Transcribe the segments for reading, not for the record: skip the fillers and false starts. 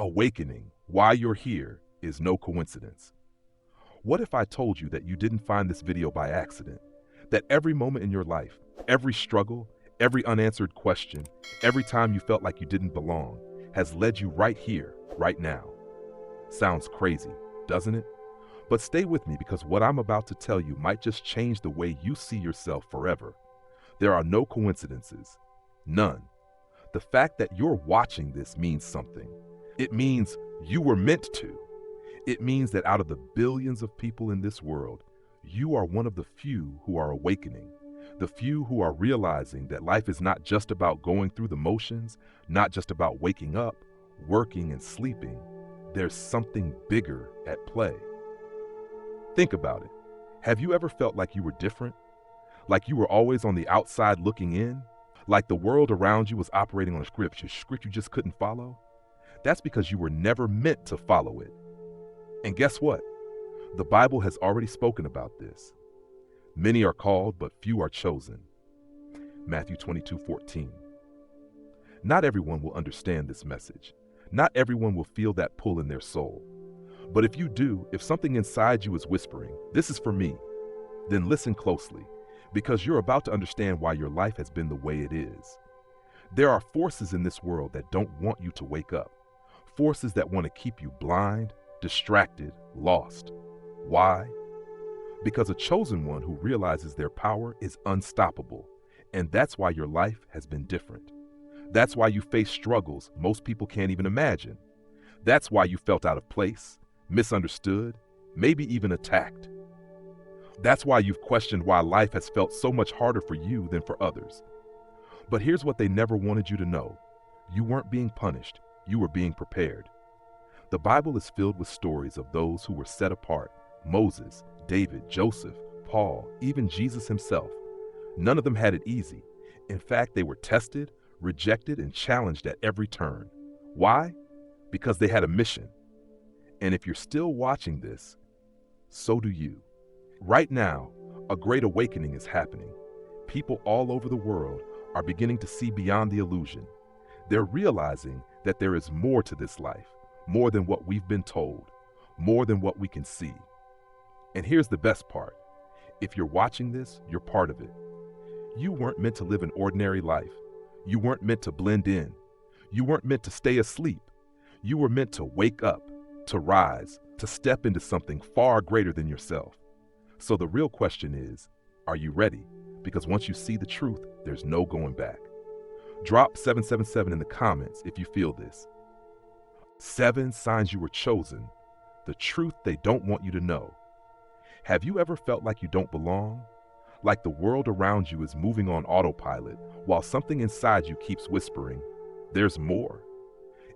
Awakening, why you're here, is no coincidence. What if I told you that you didn't find this video by accident? That every moment in your life, every struggle, every unanswered question, every time you felt like you didn't belong, has led you right here, right now. Sounds crazy, doesn't it? But stay with me because what I'm about to tell you might just change the way you see yourself forever. There are no coincidences. None. The fact that you're watching this means something. It means you were meant to. It means that out of the billions of people in this world, you are one of the few who are awakening, the few who are realizing that life is not just about going through the motions, not just about waking up, working, and sleeping. There's something bigger at play. Think about it. Have you ever felt like you were different? Like you were always on the outside looking in? Like the world around you was operating on a script you just couldn't follow? That's because you were never meant to follow it. And guess what? The Bible has already spoken about this. Many are called, but few are chosen. Matthew 22:14. Not everyone will understand this message. Not everyone will feel that pull in their soul. But if you do, if something inside you is whispering, "This is for me," then listen closely, because you're about to understand why your life has been the way it is. There are forces in this world that don't want you to wake up. Forces that want to keep you blind, distracted, lost. Why? Because a chosen one who realizes their power is unstoppable, and that's why your life has been different. That's why you face struggles most people can't even imagine. That's why you felt out of place, misunderstood, maybe even attacked. That's why you've questioned why life has felt so much harder for you than for others. But here's what they never wanted you to know. You weren't being punished, you were being prepared. The Bible is filled with stories of those who were set apart: Moses, David, Joseph, Paul, even Jesus himself. None of them had it easy. In fact, they were tested, rejected, and challenged at every turn. Why? Because they had a mission. And if you're still watching this, so do you. Right now, a great awakening is happening. People all over the world are beginning to see beyond the illusion. They're realizing that there is more to this life, more than what we've been told, more than what we can see. And here's the best part. If you're watching this, you're part of it. You weren't meant to live an ordinary life. You weren't meant to blend in. You weren't meant to stay asleep. You were meant to wake up, to rise, to step into something far greater than yourself. So the real question is, are you ready? Because once you see the truth, there's no going back. Drop 777 in the comments if you feel this. 7 signs you were chosen, the truth they don't want you to know. Have you ever felt like you don't belong? Like the world around you is moving on autopilot while something inside you keeps whispering, "There's more"?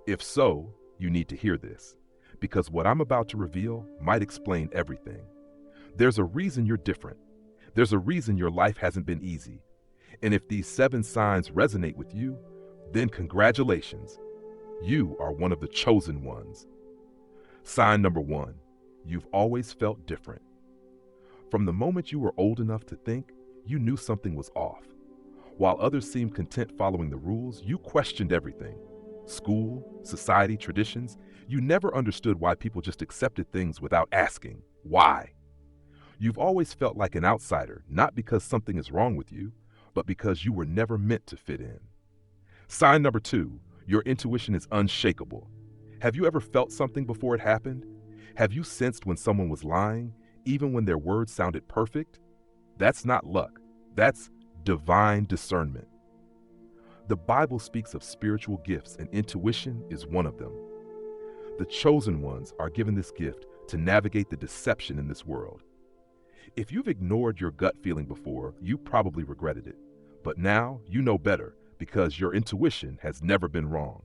If so, you need to hear this, because what I'm about to reveal might explain everything. There's a reason you're different. There's a reason your life hasn't been easy. And if these 7 signs resonate with you, then congratulations. You are one of the chosen ones. Sign number 1, you've always felt different. From the moment you were old enough to think, you knew something was off. While others seemed content following the rules, you questioned everything. School, society, traditions. You never understood why people just accepted things without asking, why? You've always felt like an outsider, not because something is wrong with you, but because you were never meant to fit in. Sign number 2, your intuition is unshakable. Have you ever felt something before it happened? Have you sensed when someone was lying, even when their words sounded perfect? That's not luck. That's divine discernment. The Bible speaks of spiritual gifts, and intuition is one of them. The chosen ones are given this gift to navigate the deception in this world. If you've ignored your gut feeling before, you probably regretted it. But now you know better because your intuition has never been wrong.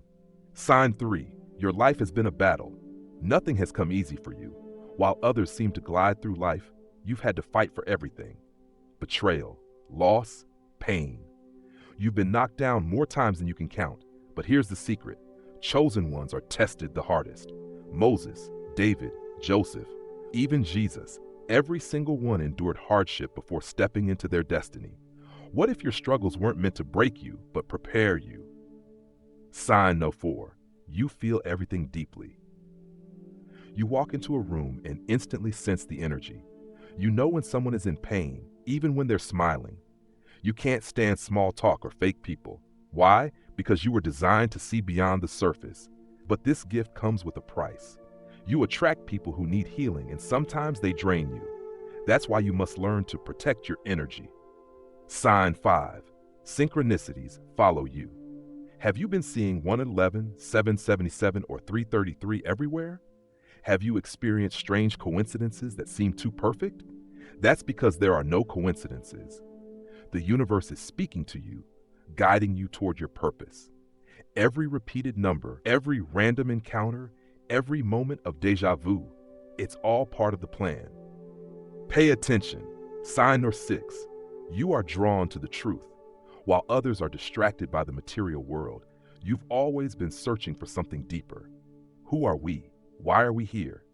Sign 3, your life has been a battle. Nothing has come easy for you. While others seem to glide through life, you've had to fight for everything. Betrayal, loss, pain. You've been knocked down more times than you can count. But here's the secret. Chosen ones are tested the hardest. Moses, David, Joseph, even Jesus. Every single one endured hardship before stepping into their destiny. What if your struggles weren't meant to break you, but prepare you? Sign no 4. You feel everything deeply. You walk into a room and instantly sense the energy. You know when someone is in pain, even when they're smiling. You can't stand small talk or fake people. Why? Because you were designed to see beyond the surface. But this gift comes with a price. You attract people who need healing, and sometimes they drain you. That's why you must learn to protect your energy. Sign 5. Synchronicities follow you. Have you been seeing 111, 777, or 333 everywhere? Have you experienced strange coincidences that seem too perfect? That's because there are no coincidences. The universe is speaking to you, guiding you toward your purpose. Every repeated number, every random encounter, every moment of deja vu, it's all part of the plan. Pay attention. Sign or 6. You are drawn to the truth. While others are distracted by the material world, you've always been searching for something deeper. Who are we? Why are we here?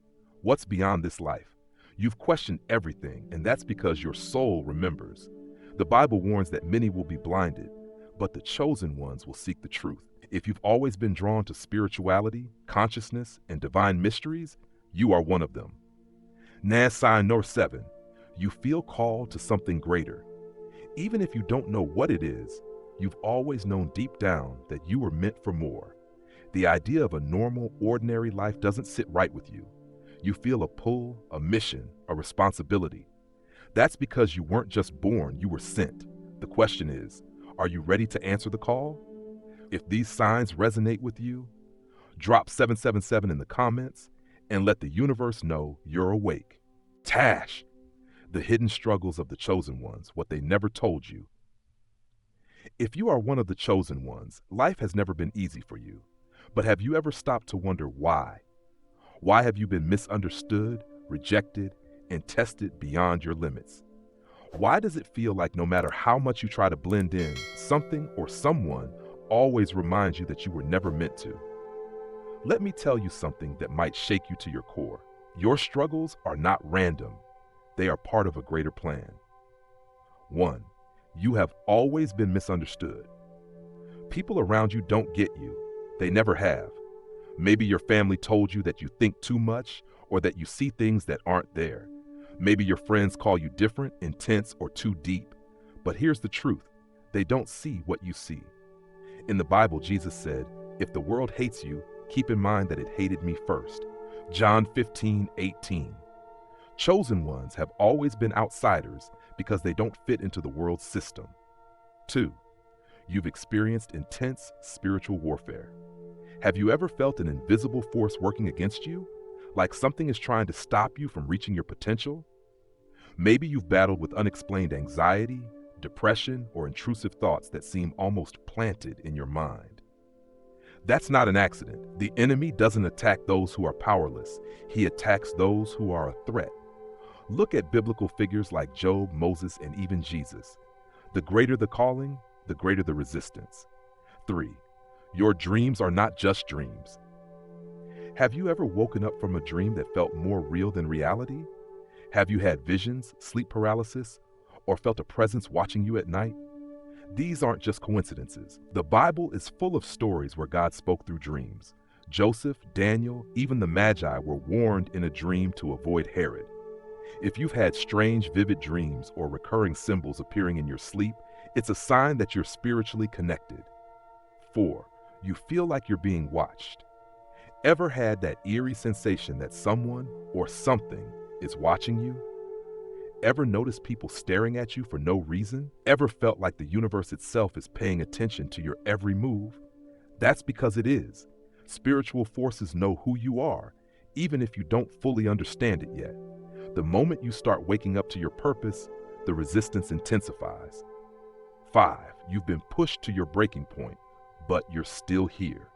What's beyond this life? You've questioned everything, and that's because your soul remembers. The Bible warns that many will be blinded, but the chosen ones will seek the truth. If you've always been drawn to spirituality, consciousness, and divine mysteries, you are one of them. Nas sign Nor 7. You feel called to something greater. Even if you don't know what it is, you've always known deep down that you were meant for more. The idea of a normal, ordinary life doesn't sit right with you. You feel a pull, a mission, a responsibility. That's because you weren't just born, you were sent. The question is, are you ready to answer the call? If these signs resonate with you, drop 777 in the comments and let the universe know you're awake. Tash, the hidden struggles of the chosen ones, what they never told you. If you are one of the chosen ones, life has never been easy for you. But have you ever stopped to wonder why? Why have you been misunderstood, rejected, and tested beyond your limits? Why does it feel like no matter how much you try to blend in, something or someone always reminds you that you were never meant to? Let me tell you something that might shake you to your core. Your struggles are not random. They are part of a greater plan. 1. You have always been misunderstood. People around you don't get you. They never have. Maybe your family told you that you think too much or that you see things that aren't there. Maybe your friends call you different, intense, or too deep. But here's the truth. They don't see what you see. In the Bible, Jesus said, "If the world hates you, keep in mind that it hated me first." John 15:18. Chosen ones have always been outsiders because they don't fit into the world's system. 2. You've experienced intense spiritual warfare. Have you ever felt an invisible force working against you? Like something is trying to stop you from reaching your potential? Maybe you've battled with unexplained anxiety, depression, or intrusive thoughts that seem almost planted in your mind. That's not an accident. The enemy doesn't attack those who are powerless. He attacks those who are a threat. Look at biblical figures like Job, Moses, and even Jesus. The greater the calling, the greater the resistance. 3. Your dreams are not just dreams. Have you ever woken up from a dream that felt more real than reality? Have you had visions, sleep paralysis, or felt a presence watching you at night? These aren't just coincidences. The Bible is full of stories where God spoke through dreams. Joseph, Daniel, even the Magi were warned in a dream to avoid Herod. If you've had strange, vivid dreams or recurring symbols appearing in your sleep, it's a sign that you're spiritually connected. 4. You feel like you're being watched. Ever had that eerie sensation that someone or something is watching you? Ever noticed people staring at you for no reason? Ever felt like the universe itself is paying attention to your every move? That's because it is. Spiritual forces know who you are, even if you don't fully understand it yet. The moment you start waking up to your purpose, the resistance intensifies. 5. You've been pushed to your breaking point, but you're still here.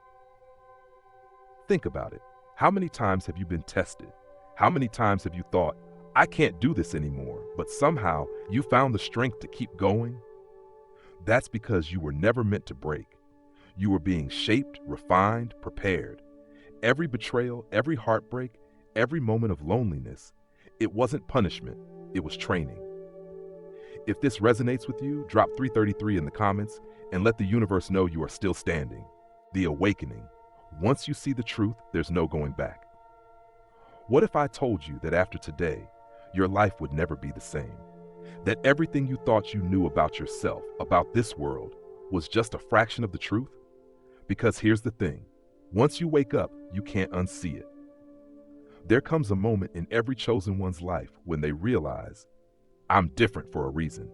Think about it. How many times have you been tested? How many times have you thought, I can't do this anymore, but somehow you found the strength to keep going? That's because you were never meant to break. You were being shaped, refined, prepared. Every betrayal, every heartbreak, every moment of loneliness, it wasn't punishment, it was training. If this resonates with you, drop 333 in the comments and let the universe know you are still standing. The awakening. Once you see the truth, there's no going back. What if I told you that after today, your life would never be the same? That everything you thought you knew about yourself, about this world, was just a fraction of the truth? Because here's the thing, once you wake up, you can't unsee it. There comes a moment in every chosen one's life when they realize, I'm different for a reason.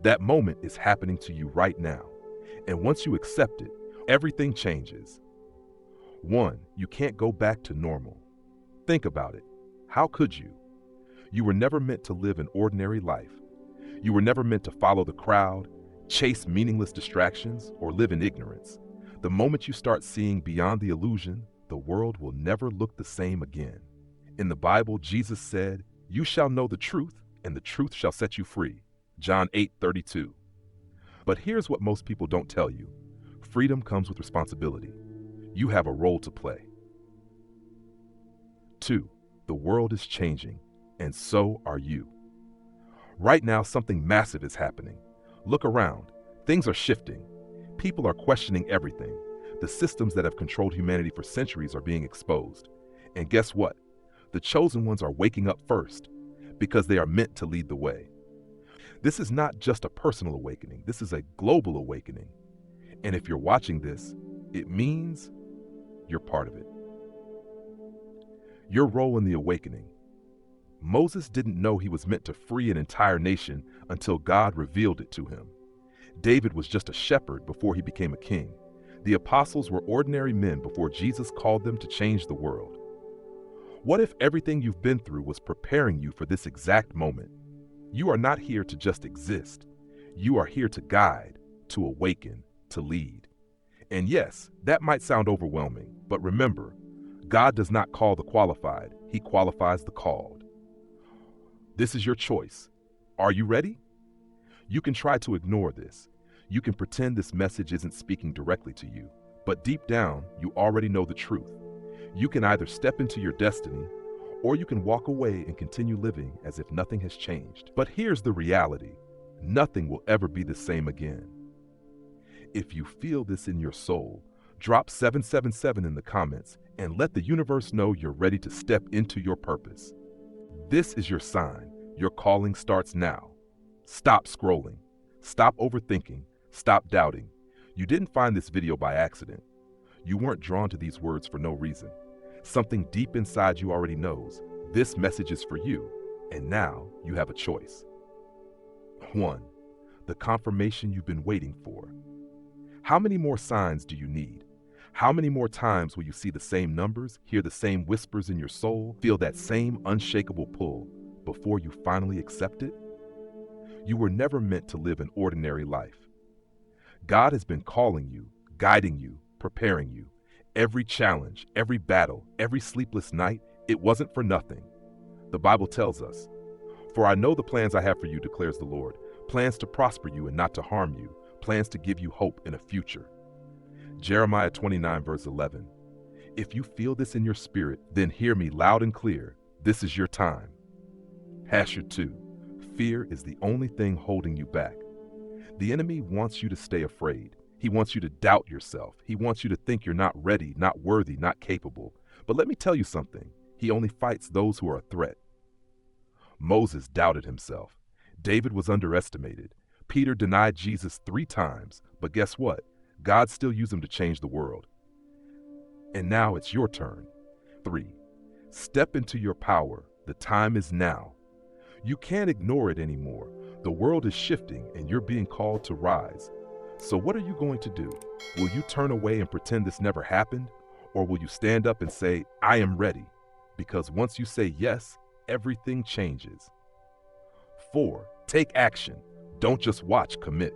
That moment is happening to you right now. And once you accept it, everything changes. 1, you can't go back to normal. Think about it. How could you? You were never meant to live an ordinary life. You were never meant to follow the crowd, chase meaningless distractions, or live in ignorance. The moment you start seeing beyond the illusion, the world will never look the same again. In the Bible, Jesus said, "You shall know the truth, and the truth shall set you free." John 8:32. But here's what most people don't tell you. Freedom comes with responsibility. You have a role to play. 2, the world is changing, and so are you. Right now, something massive is happening. Look around. Things are shifting. People are questioning everything. The systems that have controlled humanity for centuries are being exposed. And guess what? The chosen ones are waking up first, because they are meant to lead the way. This is not just a personal awakening. This is a global awakening. And if you're watching this, it means you're part of it. Your role in the awakening. Moses didn't know he was meant to free an entire nation until God revealed it to him. David was just a shepherd before he became a king. The apostles were ordinary men before Jesus called them to change the world. What if everything you've been through was preparing you for this exact moment? You are not here to just exist. You are here to guide, to awaken, to lead. And yes, that might sound overwhelming, but remember, God does not call the qualified, He qualifies the called. This is your choice. Are you ready? You can try to ignore this. You can pretend this message isn't speaking directly to you, but deep down, you already know the truth. You can either step into your destiny, or you can walk away and continue living as if nothing has changed. But here's the reality. Nothing will ever be the same again. If you feel this in your soul, drop 777 in the comments and let the universe know you're ready to step into your purpose. This is your sign. Your calling starts now. Stop scrolling. Stop overthinking. Stop doubting. You didn't find this video by accident. You weren't drawn to these words for no reason. Something deep inside you already knows this message is for you, and now you have a choice. 1, the confirmation you've been waiting for. How many more signs do you need? How many more times will you see the same numbers, hear the same whispers in your soul, feel that same unshakable pull before you finally accept it? You were never meant to live an ordinary life. God has been calling you, guiding you, preparing you. Every challenge, every battle, every sleepless night, it wasn't for nothing. The Bible tells us, "For I know the plans I have for you, declares the Lord, plans to prosper you and not to harm you, plans to give you hope in a future." Jeremiah 29 verse 11. If you feel this in your spirit, then hear me loud and clear. This is your time. Hasher 2. Fear is the only thing holding you back. The enemy wants you to stay afraid. He wants you to doubt yourself. He wants you to think you're not ready, not worthy, not capable. But let me tell you something. He only fights those who are a threat. Moses doubted himself. David was underestimated. Peter denied Jesus 3 times. But guess what? God still used him to change the world. And now it's your turn. 3. Step into your power. The time is now. You can't ignore it anymore. The world is shifting and you're being called to rise. So what are you going to do? Will you turn away and pretend this never happened? Or will you stand up and say, I am ready? Because once you say yes, everything changes. 4. Take action. Don't just watch, commit.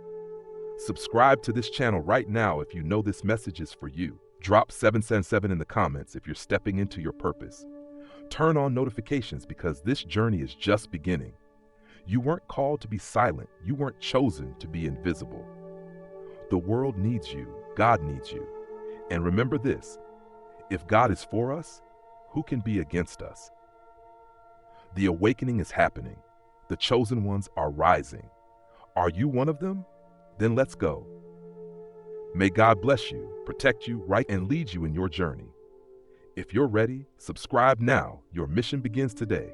Subscribe to this channel right now if you know this message is for you. Drop 777 in the comments if you're stepping into your purpose. Turn on notifications because this journey is just beginning. You weren't called to be silent. You weren't chosen to be invisible. The world needs you. God needs you. And remember this, if God is for us, who can be against us? The awakening is happening. The chosen ones are rising. Are you one of them? Then let's go. May God bless you, protect you, right, and lead you in your journey. If you're ready, subscribe now. Your mission begins today.